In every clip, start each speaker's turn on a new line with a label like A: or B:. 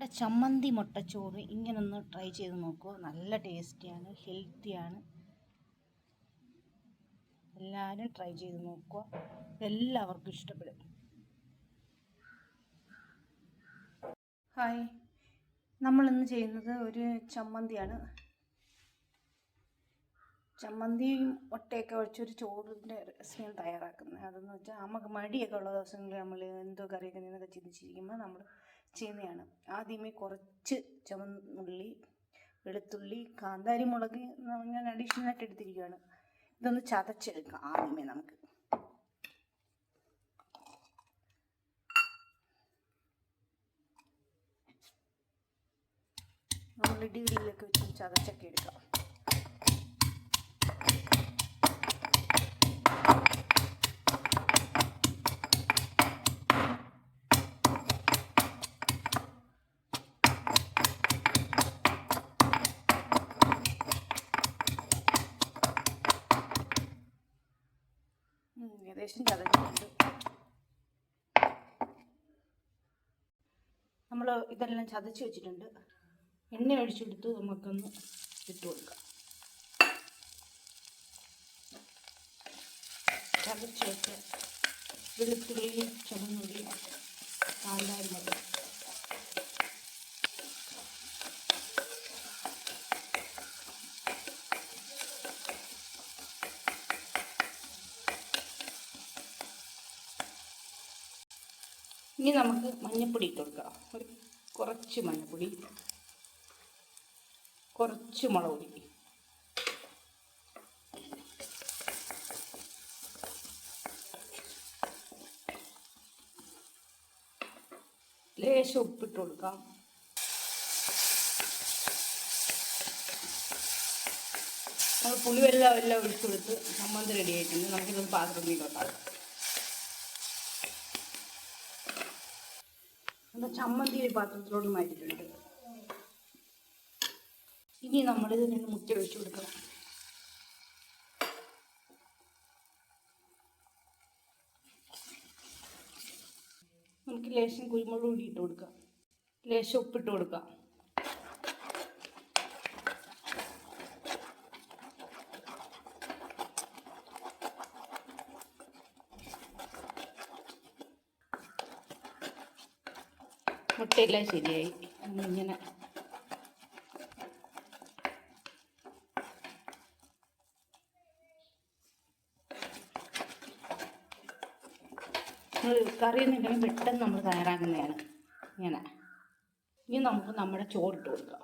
A: നമ്മുടെ ചമ്മന്തി മുട്ടച്ചോറ് ഇങ്ങനൊന്ന് ട്രൈ ചെയ്ത് നോക്കുക. നല്ല ടേസ്റ്റിയാണ്, ഹെൽത്തിയാണ്. എല്ലാവരും ട്രൈ ചെയ്ത് നോക്കുക, എല്ലാവർക്കും ഇഷ്ടപ്പെടും. ഹായ്, നമ്മളിന്ന് ചെയ്യുന്നത് ഒരു ചമ്മന്തിയാണ്. ചമ്മന്തിയും മുട്ടയൊക്കെ ഒഴിച്ചൊരു ചോറിൻ്റെ റെസിപ്പിയാണ് തയ്യാറാക്കുന്നത്. അതെന്ന് വെച്ചാൽ നമുക്ക് മടിയൊക്കെ ഉള്ള ദിവസങ്ങളിൽ നമ്മൾ എന്തോ കറിയൊക്കെ നിന്നൊക്കെ ചിന്തിച്ചിരിക്കുമ്പോൾ നമ്മൾ ചെയ്യുന്നതാണ്. ആദ്യമേ കുറച്ച് ചുവന്നുള്ളി, വെളുത്തുള്ളി, കാന്താരി മുളക് ഞാൻ അഡീഷണലായിട്ട് എടുത്തിരിക്കുകയാണ്. ഇതൊന്ന് ചതച്ചെടുക്കാം ആദ്യമേ നമുക്ക്. നമ്മൾ ഇടികളിലൊക്കെ വെച്ച് ചതച്ചൊക്കെ എടുക്കാം. ഏകദേശം ചതച്ചിട്ടുണ്ട്. നമ്മൾ ഇതെല്ലാം ചതച്ച് വെച്ചിട്ടുണ്ട്. എണ്ണ ഒഴിച്ചെടുത്ത് നമുക്കൊന്ന് ഇട്ട് കൊടുക്കാം. ചതച്ച് വെച്ച വെളുത്തുള്ളി, ചുവന്നുള്ളി, കാന്താരി മുളക്, ഇനി നമുക്ക് മഞ്ഞൾപ്പൊടി ഇട്ട് കൊടുക്കാം. കുറച്ച് മഞ്ഞൾപ്പൊടി, കുറച്ച് മുളക് പൊടി, ലേശം ഉപ്പിട്ട് കൊടുക്കാം. നമ്മൾ പുളിവെള്ളം എല്ലാം ഒഴിച്ചു കൊടുത്ത് ചമ്മന്തി റെഡി ആയിട്ടുണ്ട്. നമുക്കിതൊന്ന് പാത്രത്തിലോട്ടാക്കാം. നമ്മുടെ ചമ്മന്തി ഒരു പാത്രത്തിലോട്ട് മാറ്റിയിട്ടുണ്ട്. ഇനി നമ്മളിത് നിന്ന് മുട്ട ഒഴിച്ചു കൊടുക്കണം. നമുക്ക് ലേശം കുരുമുളക് പൊടി ഇട്ട് കൊടുക്കാം, ലേശം ഉപ്പിട്ട് കൊടുക്കാം. മുട്ടയെല്ലാം ശരിയായി. ഇങ്ങനെ കറി എന്തെങ്കിലും പെട്ടെന്ന് നമ്മൾ തയ്യാറാക്കുന്നതാണ്. ഇങ്ങനെ ഇനി നമുക്ക് നമ്മുടെ ചോറിട്ട് കൊടുക്കാം.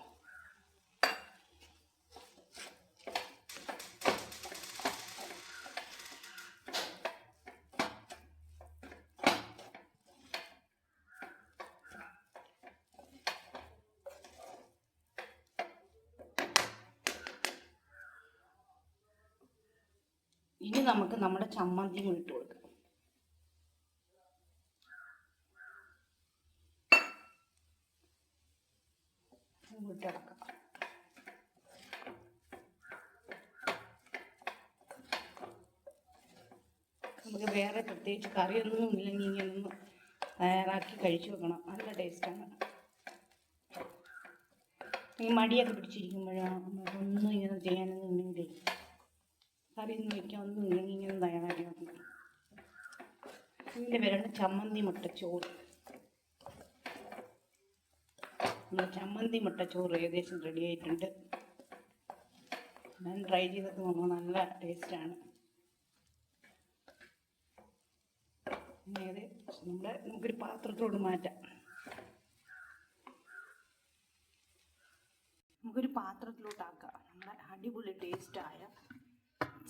A: ഇനി നമുക്ക് നമ്മുടെ ചമ്മന്തിയും ഇട്ട് കൊടുക്കാം. ഇട്ടിളക്കാം. നമുക്ക് വേറെ പ്രത്യേകിച്ച് കറിയൊന്നും ഇല്ലെങ്കിൽ ഇങ്ങനൊന്ന് തയ്യാറാക്കി കഴിച്ചു വെക്കണം. നല്ല ടേസ്റ്റാണ്. ഈ മടിയൊക്കെ പിടിച്ചിരിക്കുമ്പോഴാണ് നമുക്കൊന്നും ഇങ്ങനെ ചെയ്യാനൊന്നും ഇല്ലെങ്കിൽ, കറിയൊന്നും വയ്ക്കാൻ ഒന്നും ഇല്ലെങ്കിൽ ഇങ്ങനെ തയ്യാറാക്കി വെക്കണം. ഇതിൻ്റെ പേരാണ് ചമ്മന്തി മുട്ടച്ചോറ്. ചമ്മന്തി മുട്ടച്ചോറ് ഏകദേശം റെഡി ആയിട്ടുണ്ട്. ഞാൻ ട്രൈ ചെയ്തൊക്കെ നോക്കുമ്പോൾ നല്ല ടേസ്റ്റാണ്. നമുക്കൊരു പാത്രത്തോട് മാറ്റാം. നമുക്കൊരു പാത്രത്തിലോട്ടാക്കാം. നമ്മുടെ അടിപൊളി ടേസ്റ്റായ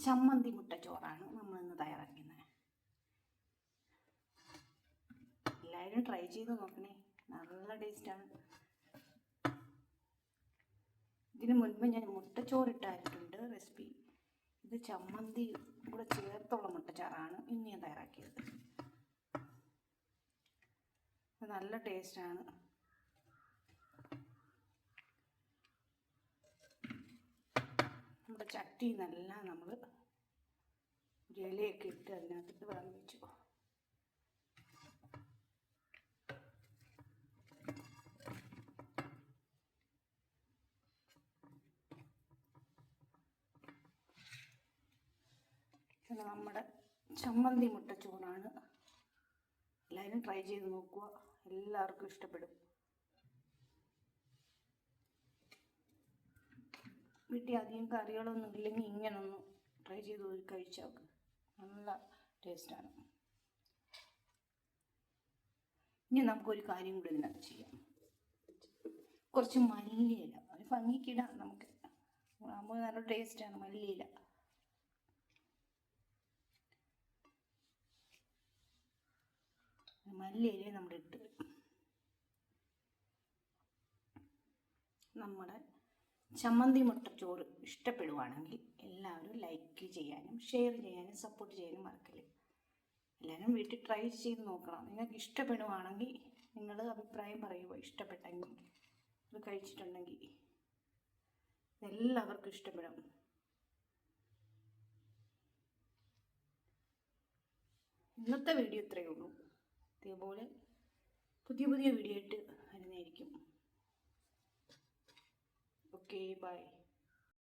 A: ചമ്മന്തി മുട്ടച്ചോറാണ് നമ്മളിന്ന് തയ്യാറാക്കുന്നത്. എല്ലാവരും ട്രൈ ചെയ്ത് നോക്കണേ, നല്ല ടേസ്റ്റാണ്. ഇതിന് മുൻപ് ഞാൻ മുട്ടച്ചോറിട്ടായിട്ടുണ്ട് റെസിപ്പി. ഇത് ചമ്മന്തി കൂടെ ചേർത്തുള്ള മുട്ടച്ചാറാണ് ഇന്ന് ഞാൻ തയ്യാറാക്കിയത്. നല്ല ടേസ്റ്റാണ്. നമ്മുടെ ചട്ടിയിൽ നിന്നെല്ലാം നമ്മൾ ഇലയൊക്കെ ഇട്ട് അതിനകത്തിട്ട് വിളമ്പി വെച്ചു. പിന്നെ നമ്മുടെ ചമ്മന്തി മുട്ടച്ചോറാണ്. എല്ലാവരും ട്രൈ ചെയ്ത് നോക്കുക, എല്ലാവർക്കും ഇഷ്ടപ്പെടും. വീട്ടിൽ അധികം കറികളൊന്നും ഇല്ലെങ്കിൽ ഇങ്ങനൊന്ന് ട്രൈ ചെയ്ത് കഴിച്ചാൽ നല്ല ടേസ്റ്റാണ്. ഇനി നമുക്കൊരു കാര്യം കൂടി ഇതിനകത്ത് ചെയ്യാം. കുറച്ച് മല്ലിയില, ഒരു ഭംഗിക്കിടാം നമുക്ക്, ആകുമ്പോൾ നല്ല ടേസ്റ്റാണ് മല്ലിയില. മല്ലിയില നമ്മൾ ഇട്ട് നമ്മുടെ ചമ്മന്തി മുട്ടച്ചോറ് ഇഷ്ടപ്പെടുവാണെങ്കിൽ എല്ലാവരും ലൈക്ക് ചെയ്യാനും ഷെയർ ചെയ്യാനും സപ്പോർട്ട് ചെയ്യാനും മറക്കല്ലേ. എല്ലാവരും വീട്ടിൽ ട്രൈ ചെയ്ത് നോക്കണം. നിങ്ങൾക്ക് ഇഷ്ടപ്പെടുവാണെങ്കിൽ നിങ്ങൾ അഭിപ്രായം പറയുക. ഇഷ്ടപ്പെട്ടെങ്കിൽ ഇത് കഴിച്ചിട്ടുണ്ടെങ്കിൽ എല്ലാവർക്കും ഇഷ്ടപ്പെടും. ഇന്നത്തെ വീഡിയോ ഇത്രയേ ഉള്ളൂ. ഇതേപോലെ പുതിയ വീഡിയോ ആയിട്ട് വരുന്നതായിരിക്കും. Okay, by.